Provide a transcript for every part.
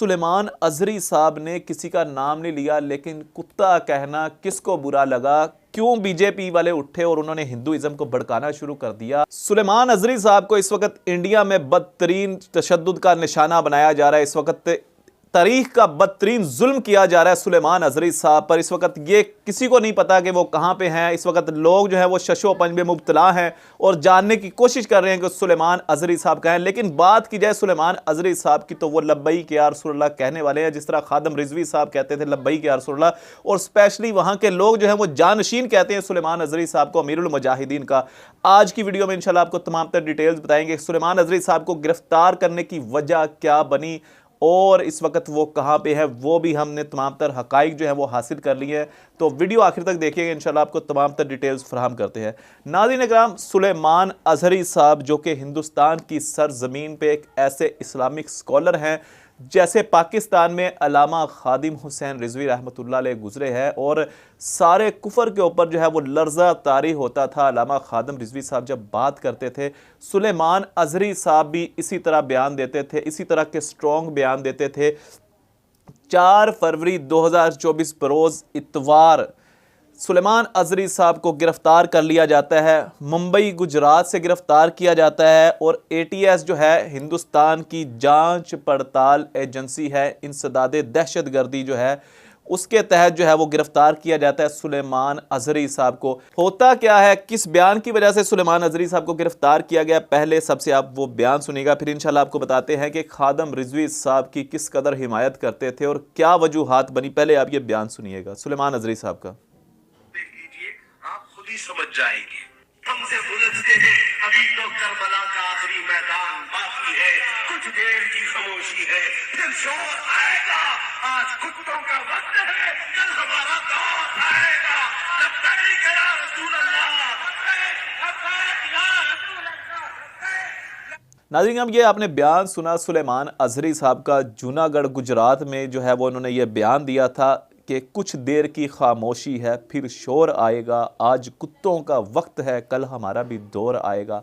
सुलेमान अजहरी साहब ने किसी का नाम नहीं लिया, लेकिन कुत्ता कहना किसको बुरा लगा, क्यों बीजेपी वाले उठे और उन्होंने हिंदुइज्म को भड़काना शुरू कर दिया। सुलेमान अजहरी साहब को इस वक्त इंडिया में बदतरीन तशद्दुद का निशाना बनाया जा रहा है। इस वक्त तारीख का बदतरीन जुल्म किया जा रहा है सुलेमान अजहरी साहब पर। इस वक्त ये किसी को नहीं पता कि वो कहाँ पे हैं। इस वक्त लोग जो है वो शशोपंज में मुब्तला हैं और जानने की कोशिश कर रहे हैं कि सुलेमान अजहरी साहब कहाँ हैं। लेकिन बात की जाए सुलेमान अजहरी साहब की तो वो लब्बैक या रसूलल्लाह कहने वाले हैं, जिस तरह खादम रिजवी साहब कहते थे लब्बैक या रसूलल्लाह, और स्पेशली वहाँ के लोग जो है वो जानशीन कहते हैं सुलेमान अजहरी साहब को अमीरुल मुजाहिदीन का। आज की वीडियो में इंशाल्लाह आपको तमाम तर डिटेल्स बताएंगे सुलेमान अजहरी साहब को गिरफ्तार करने की वजह क्या बनी और इस वक्त वो कहाँ पे है, वो भी हमने तमाम तर हकाइक जो है वो हासिल कर लिए हैं। तो वीडियो आखिर तक देखिएगा, इंशाल्लाह आपको तमाम तर डिटेल्स फराहम करते हैं। नाज़रीन इकराम, सुलेमान अजहरी साहब जो कि हिंदुस्तान की सरजमीन पे एक ऐसे इस्लामिक स्कॉलर हैं जैसे पाकिस्तान में अल्लामा खादिम हुसैन रिजवी रहमतुल्लाह अलैह गुजरे हैं, और सारे कुफर के ऊपर जो है वो लर्जा तारी होता था अल्लामा खादिम रिजवी साहब जब बात करते थे। सुलेमान अजहरी साहब भी इसी तरह बयान देते थे, इसी तरह के स्ट्रॉन्ग बयान देते थे। 4 फरवरी 2024 बरोज़ इतवार सुलेमान अजहरी साहब को गिरफ्तार कर लिया जाता है। मुंबई गुजरात से गिरफ्तार किया जाता है और एटीएस जो है हिंदुस्तान की जांच पड़ताल एजेंसी है, इंसदाद दहशतगर्दी जो है उसके तहत जो है वो गिरफ्तार किया जाता है सुलेमान अजहरी साहब को। होता क्या है, किस बयान की वजह से सुलेमान अजहरी साहब को गिरफ्तार किया गया, पहले सबसे आप वो बयान सुनिएगा, फिर इंशाल्लाह आपको बताते हैं कि खादम रिजवी साहब की किस कदर हिमायत करते थे और क्या वजूहात बनी। पहले आप ये बयान सुनिएगा सुलेमान अजहरी साहब का। समझ जाएंगे हमसे उलझते हैं, अभी तो करबला का आखिरी मैदान बाकी है, कुछ देर की खामोशी है, फिर शोर आएगा। आज कुत्तों का वक्त है, कल हमारा दौर आएगा। लब्बैक या रसूल अल्लाह, लब्बैक या रसूल अल्लाह। नाज़रीन, अब ये आपने बयान सुना सुलेमान अजहरी साहब का। जूनागढ़ गुजरात में जो है वो उन्होंने ये बयान दिया था कि कुछ देर की खामोशी है, फिर शोर आएगा। आज कुत्तों का वक्त है, कल हमारा भी दौर आएगा।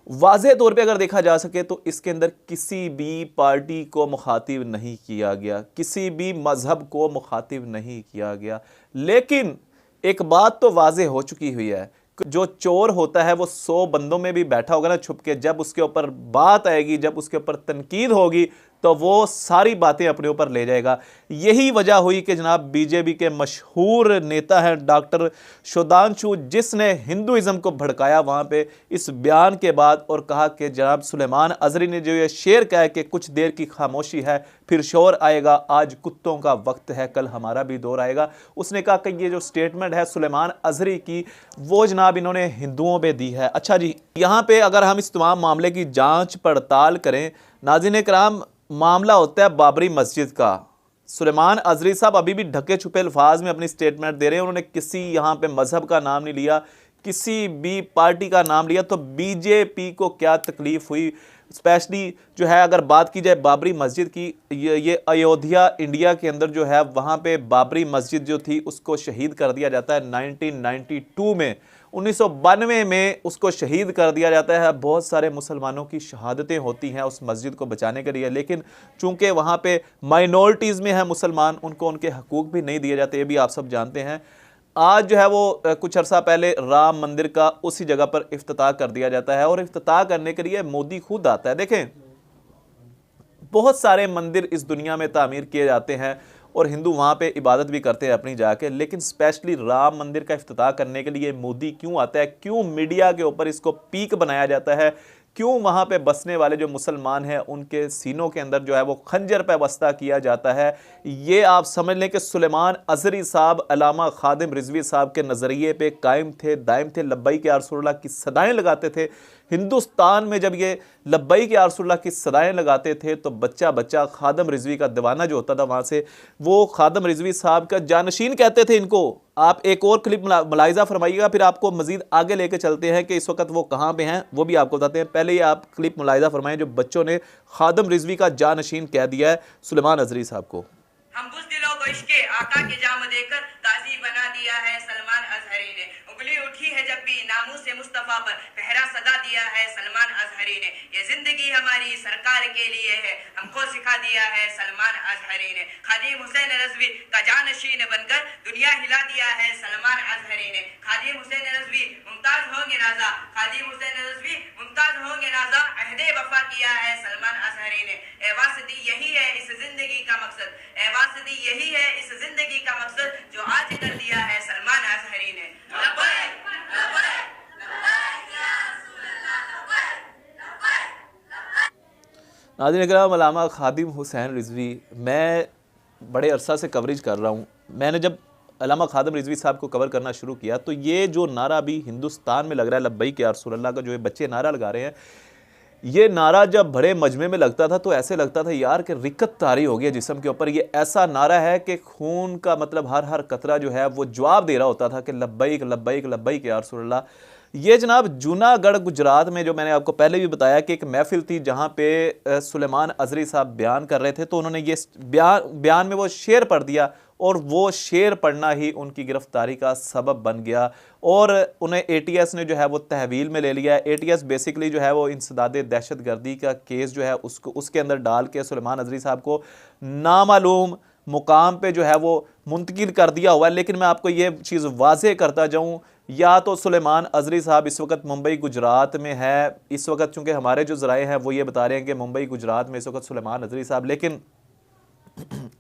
वाज़ेह तौर पे अगर देखा जा सके तो इसके अंदर किसी भी पार्टी को मुखातिब नहीं किया गया, किसी भी मज़हब को मुखातिब नहीं किया गया। लेकिन एक बात तो वाज़ेह हो चुकी हुई है, जो चोर होता है वो 100 बंदों में भी बैठा होगा ना छुप के, जब उसके ऊपर बात आएगी, जब उसके ऊपर तनकीद होगी तो वो सारी बातें अपने ऊपर ले जाएगा। यही वजह हुई कि जनाब बीजेपी के मशहूर नेता हैं डॉक्टर सुधांशु, जिसने हिंदुइज्म को भड़काया वहाँ पे इस बयान के बाद और कहा कि जनाब सुलेमान अजहरी ने जो ये शेर कहा है कि कुछ देर की खामोशी है, फिर शोर आएगा, आज कुत्तों का वक्त है, कल हमारा भी दौर आएगा। उसने कहा कि ये जो स्टेटमेंट है सुलेमान अजहरी की, वो जनाब इन्होंने हिंदुओं पे दी है। अच्छा जी, यहाँ पे अगर हम इस तमाम मामले की जाँच पड़ताल करें, नाज़रीन इकराम, मामला होता है बाबरी मस्जिद का। सुलेमान अजहरी साहब अभी भी ढके छुपे अल्फाज में अपनी स्टेटमेंट दे रहे हैं। उन्होंने किसी यहाँ पे मजहब का नाम नहीं लिया, किसी भी पार्टी का नाम लिया। तो बीजेपी को क्या तकलीफ हुई, स्पेशली जो है अगर बात की जाए बाबरी मस्जिद की, ये अयोध्या इंडिया के अंदर जो है वहाँ पे बाबरी मस्जिद जो थी उसको शहीद कर दिया जाता है 1992 में, 1992 में उसको शहीद कर दिया जाता है। बहुत सारे मुसलमानों की शहादतें होती हैं उस मस्जिद को बचाने के लिए, लेकिन चूंकि वहाँ पे माइनॉरिटीज़ में है मुसलमान, उनको उनके हकूक़ भी नहीं दिए जाते, ये भी आप सब जानते हैं। आज जो है वो कुछ अर्सा पहले राम मंदिर का उसी जगह पर इफ्तिताह कर दिया जाता है और इफ्तिताह करने के लिए मोदी खुद आता है। देखें, बहुत सारे मंदिर इस दुनिया में तामीर किए जाते हैं और हिंदू वहाँ पे इबादत भी करते हैं अपनी जाके, लेकिन स्पेशली राम मंदिर का इफ्तिताह करने के लिए मोदी क्यों आता है, क्यों मीडिया के ऊपर इसको पीक बनाया जाता है, क्यों वहाँ पे बसने वाले जो मुसलमान हैं उनके सीनों के अंदर जो है वो खंजर पे बस्ता किया जाता है। ये आप समझ लें कि सुलेमान अजहरी साहब अल्लामा खादिम रिजवी साहब के नज़रिए पे कायम थे, दायम थे, लब्बैक या रसूलल्लाह की सदाएं लगाते थे। हिंदुस्तान में जब ये लब्बैक या रसूलल्लाह की सदाएं लगाते थे तो बच्चा बच्चा खादिम रिजवी का दीवाना जो होता था वहाँ से, वो खादिम रिजवी साहब का जानशीन कहते थे इनको। आप एक और क्लिप मुलाहिजा फरमाइएगा, फिर आपको मजीद आगे लेके चलते हैं कि इस वक्त वो कहाँ पे हैं, वो भी आपको बताते हैं। पहले ही आप क्लिप मुलाहिजा फरमाएं जो बच्चों ने खादिम रिजवी का जानशीन कह दिया है सुलेमान अजहरी साहब को। हम बुज़दिलों को इसके आका के जाम देकर गाजी बना दिया है सलमान अजहरी ने। उंगली उठी है जब भी नामूस मुस्तफा पर पहरा सदा दिया है सलमान अजहरी ने। ये जिंदगी हमारी सरकार के लिए है, हमको सिखा दिया है सलमान अजहरी ने। खादिम हुसैन रजवी का जानशीन बनकर दुनिया हिला दिया है सलमान अजहरी ने। खादिम हुसैन रजवी मुमताज होंगे नाजा, खादिम हुसैन रजवी मुमताज होंगे नाजा, अहदे वफा किया है सलमान अजहरी ने। ए वासदी यही है इस जिंदगी का मकसद, ए वासदी यही है इस जिंदगी का मकसद, जो आज कर दिया है सलमान अजहरी ने। लब्बैक लब्बैक लब्बैक या रसूल अल्लाह, लब्बैक लब्बैक। नाज़रीन इकराम, अल्लामा खादिम हुसैन रिजवी, मैं बड़े अरसा से कवरेज कर रहा हूँ। मैंने जब अल्लामा खादिम रिजवी साहब को कवर करना शुरू किया तो ये जो नारा अभी हिंदुस्तान में लग रहा है, लब्बैक या रसूल अल्लाह का, जो ये बच्चे नारा लगा रहे हैं, ये नारा जब बड़े मजमे में लगता था तो ऐसे लगता था यार कि रिकत तारी हो गई है जिस्म के ऊपर। ये ऐसा नारा है कि खून का मतलब हर हर कतरा जो है वो जवाब दे रहा होता था कि लब्बैक लब्बैक लब्बैक या रसूल अल्लाह। ये जनाब जूनागढ़ गुजरात में, जो मैंने आपको पहले भी बताया कि एक महफिल थी जहाँ पे सुलेमान अजहरी साहब बयान कर रहे थे, तो उन्होंने ये बयान में वो शेर पढ़ दिया और वो शेर पढ़ना ही उनकी गिरफ्तारी का सबब बन गया और उन्हें एटीएस ने जो है वो तहवील में ले लिया। एटीएस बेसिकली जो है वो इंसदाद दहशतगर्दी का केस जो है उसको उसके अंदर डाल के सुलेमान अजहरी साहब को नामालूम मुकाम पे जो है वो मुंतकिल कर दिया हुआ है। लेकिन मैं आपको ये चीज़ वाज़ेह करता जाऊँ, या तो सुलेमान अजहरी साहब इस वक्त मुंबई गुजरात में है, इस वक्त चूँकि हमारे जो ज़राए हैं वो ये बता रहे हैं कि मुंबई गुजरात में इस वक्त सुलेमान अजहरी साहब, लेकिन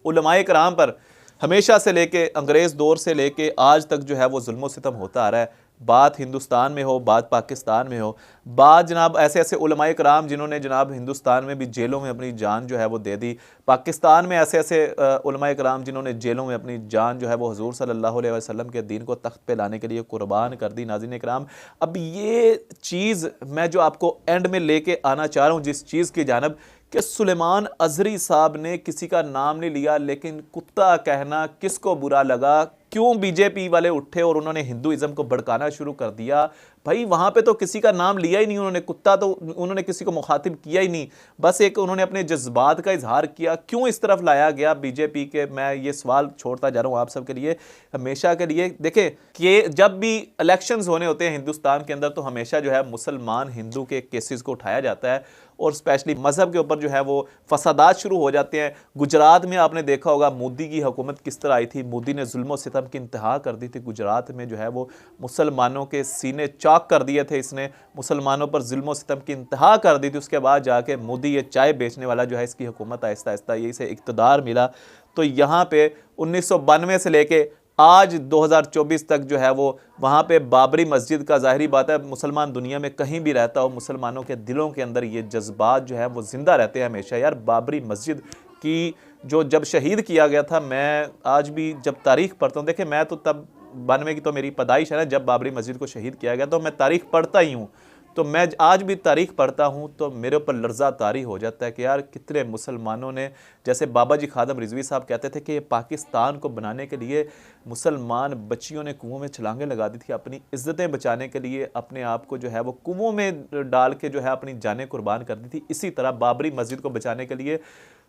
उलमाए कराम पर हमेशा से लेके अंग्रेज़ दौर से लेके आज तक जो है वो जुल्म सितम होता आ रहा है। बात हिंदुस्तान में हो, बात पाकिस्तान में हो, बात जनाब ऐसे ऐसे उलमाए कराम जिन्होंने जनाब हिंदुस्तान में भी जेलों में अपनी जान जो है वो दे दी, पाकिस्तान में ऐसे ऐसे उलमाए कराम जिन्होंने जेलों में अपनी जान जो है वो हुजूर सल्लल्लाहु अलैहि वसल्लम के दीन को तख्त पे लाने के लिए कुर्बान कर दी। नाज़रीन कराम, अब ये चीज़ मैं जो आपको एंड में लेके आना चाह रहा हूँ जिस चीज़ की जानब, कि सुलेमान अजहरी साहब ने किसी का नाम नहीं लिया, लेकिन कुत्ता कहना किसको बुरा लगा, क्यों बीजेपी वाले उठे और उन्होंने हिंदुइज्म को भड़काना शुरू कर दिया। भाई वहाँ पे तो किसी का नाम लिया ही नहीं उन्होंने, कुत्ता तो उन्होंने किसी को मुखातिब किया ही नहीं, बस एक उन्होंने अपने जज्बात का इजहार किया। क्यों इस तरफ लाया गया बीजेपी के, मैं ये सवाल छोड़ता जा रहा हूँ आप सब के लिए हमेशा के लिए। देखें कि जब भी इलेक्शंस होने होते हैं हिंदुस्तान के अंदर तो हमेशा जो है मुसलमान हिंदू के केसेस को उठाया जाता है और स्पेशली मज़हब के ऊपर जो है वो फसादात शुरू हो जाते हैं। गुजरात में आपने देखा होगा मोदी की हुकूमत किस तरह आई थी, मोदी ने जुल्म सितम की इंतहा कर दी थी। गुजरात में जो है वो मुसलमानों के सीने चाक कर दिए थे, इसने मुसलमानों पर जुल्म सितम की इंतहा कर दी थी। उसके बाद जाके मोदी, ये चाय बेचने वाला जो है, इसकी हुकूमत आहिस्ता आहिस्ता यही से इक़्तिदार मिला। तो यहाँ पे 1992 से लेके आज 2024 तक जो है वो वहाँ पे बाबरी मस्जिद का, ज़ाहिरी बात है मुसलमान दुनिया में कहीं भी रहता हो, मुसलमानों के दिलों के अंदर ये जज्बात जो है वो ज़िंदा रहते हैं हमेशा। यार बाबरी मस्जिद की जो जब शहीद किया गया था, मैं आज भी जब तारीख़ पढ़ता हूँ, देखें मैं तो तब 92 की तो मेरी पैदाइश है ना, जब बाबरी मस्जिद को शहीद किया गया, तो मैं तारीख़ पढ़ता ही हूँ। तो मैं आज भी तारीख़ पढ़ता हूँ तो मेरे ऊपर लर्ज़ा तारी हो जाता है कि यार कितने मुसलमानों ने, जैसे बाबा जी खादम रिजवी साहब कहते थे कि पाकिस्तान को बनाने के लिए मुसलमान बच्चियों ने कुओं में छलांगें लगा दी थी, अपनी इज़्ज़तें बचाने के लिए अपने आप को जो है वो कुओं में डाल के जो है अपनी जानें कुर्बान कर दी थी। इसी तरह बाबरी मस्जिद को बचाने के लिए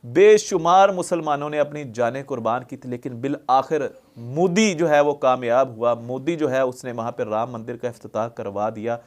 बेशुमार मुसलमानों ने अपनी जानें कुर्बान की थी, लेकिन बिल आखिर मोदी जो है वो कामयाब हुआ। मोदी जो है उसने वहाँ पर राम मंदिर का इफ्तिताह करवा दिया।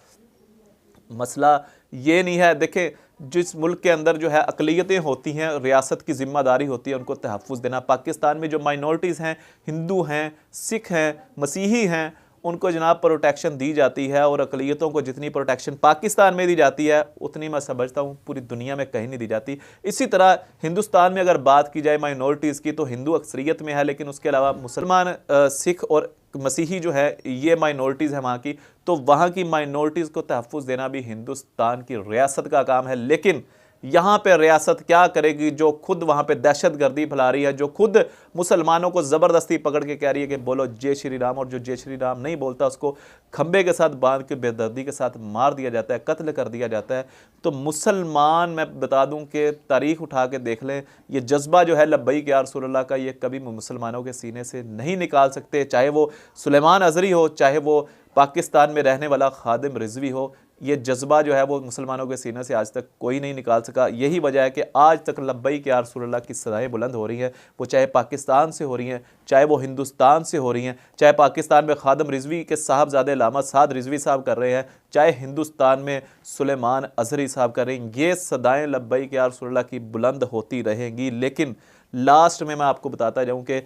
मसला ये नहीं है, देखें जिस मुल्क के अंदर जो है अक़लियतें होती हैं, रियासत की ज़िम्मेदारी होती है उनको तहफ़्फ़ुज़ देना। पाकिस्तान में जो माइनॉरिटीज़ हैं, हिंदू हैं, सिख हैं, मसीही हैं, उनको जनाब प्रोटेक्शन दी जाती है और अक़लियतों को जितनी प्रोटेक्शन पाकिस्तान में दी जाती है उतनी मैं समझता हूँ पूरी दुनिया में कहीं नहीं दी जाती। इसी तरह हिंदुस्तान में अगर बात की जाए माइनॉरिटीज़ की तो हिंदू अक्सरियत में है, लेकिन उसके अलावा मुसलमान, सिख और मसीही जो है ये माइनॉरिटीज़ है वहाँ की, तो वहाँ की माइनॉरिटीज़ को तहफ़्फ़ुज़ देना भी हिंदुस्तान की रियासत का काम है। लेकिन यहाँ पे रियासत क्या करेगी जो खुद वहाँ पे दहशतगर्दी फैला रही है, जो खुद मुसलमानों को ज़बरदस्ती पकड़ के कह रही है कि बोलो जय श्री राम, और जो जय श्री राम नहीं बोलता उसको खंबे के साथ बांध के बेदर्दी के साथ मार दिया जाता है, कत्ल कर दिया जाता है। तो मुसलमान, मैं बता दूं कि तारीख़ उठा के देख लें, ये जज्बा जो है लब्बैक या रसूलल्लाह का, ये कभी मुसलमानों के सीने से नहीं निकाल सकते, चाहे वो सुलेमान अजहरी हो, चाहे वो पाकिस्तान में रहने वाला खादिम रिजवी हो। ये जज्बा जो है वो मुसलमानों के सीने से आज तक कोई नहीं निकाल सका। यही वजह है कि आज तक लब्बैक या रसूलल्लाह की सदाएं बुलंद हो रही हैं, वो चाहे पाकिस्तान से हो रही हैं, चाहे वो हिंदुस्तान से हो रही हैं, चाहे पाकिस्तान में खादम रिजवी के साहबजादे लामा साद रिजवी साहब कर रहे हैं, चाहे हिंदुस्तान में सुलेमान अजहरी साहब कर रहे हैं। ये सदाएं लब्बैक या रसूलल्लाह की बुलंद होती रहेंगी। लेकिन लास्ट में मैं आपको बताता जाऊँ कि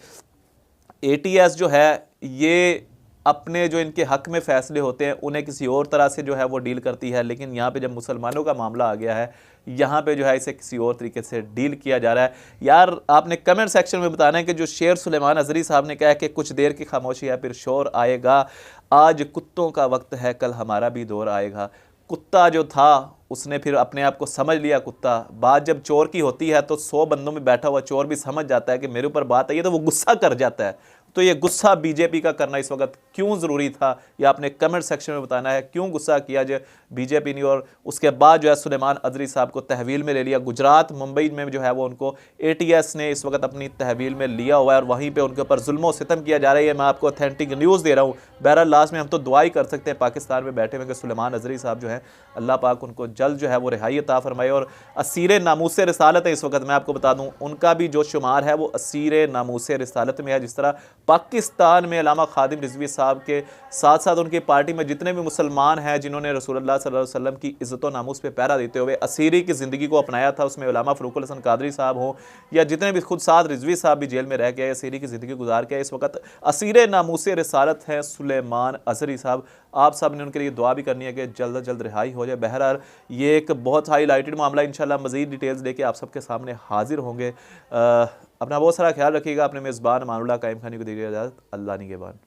ATS जो है ये अपने जो इनके हक में फ़ैसले होते हैं उन्हें किसी और तरह से जो है वो डील करती है, लेकिन यहाँ पे जब मुसलमानों का मामला आ गया है यहाँ पे जो है इसे किसी और तरीके से डील किया जा रहा है। यार आपने कमेंट सेक्शन में बताना है कि जो शेर सुलेमान अजहरी साहब ने कहा है कि कुछ देर की खामोशी है फिर शोर आएगा, आज कुत्तों का वक्त है कल हमारा भी दौर आएगा। कुत्ता जो था उसने फिर अपने आप को समझ लिया कुत्ता। बात जब चोर की होती है तो 100 बंदों में बैठा हुआ चोर भी समझ जाता है कि मेरे ऊपर बात आई है, तो वो गुस्सा कर जाता है। तो ये गुस्सा बीजेपी का करना इस वक्त क्यों ज़रूरी था, ये आपने कमेंट सेक्शन में बताना है। क्यों गुस्सा किया जो बीजेपी ने, और उसके बाद जो है सुलेमान अजहरी साहब को तहवील में ले लिया। गुजरात मुंबई में जो है वो उनको ATS ने इस वक्त अपनी तहवील में लिया हुआ है और वहीं पे उनके ऊपर जुल्म व सितम किया जा रहा है। मैं आपको ऑथेंटिक न्यूज़ दे रहा हूँ। बहरहाल लास्ट में हम तो दुआ ही कर सकते हैं पाकिस्तान में बैठे हुए कि सुलेमान अजहरी साहब जो हैं अल्लाह पाक उनको जल्द जो है वो रिहाई अता फरमाए। और असीर नामूस रिसालत है इस वक्त, मैं आपको बता दूं उनका भी जो शुमार है वो असीर नामूस रिसालत में है। जिस तरह पाकिस्तान में अल्लामा खादिम रिजवी साहब के साथ साथ उनकी पार्टी में जितने भी मुसलमान हैं जिन्होंने रसूलुल्लाह सल्लल्लाहु अलैहि वसल्लम की इज़्ज़त व नामूस पे पहरा देते हुए असीरी की ज़िंदगी को अपनाया था, उसमें अल्लामा फ़रूकुल हसन कादरी साहब हों या जितने भी खुद साद रिजवी साहब भी जेल में रह गए, असीरी की ज़िंदगी गुजार के इस वक्त असीर नामूस रिसालत हैं सुलेमान अजहरी साहब। आप सब ने उनके लिए दुआ भी करनी है कि जल्द से जल्द रिहाई हो जाए। बहरहाल ये एक बहुत हाईलाइटेड मामला, इंशाल्लाह मज़ीद डिटेल्स लेके आप सबके सामने हाजिर होंगे। अपना बहुत सारा ख्याल रखिएगा। अपने मेज़बान अमानुल्लाह कायम खानी को दीजिए इजाज़त। अल्लाह निगहबान।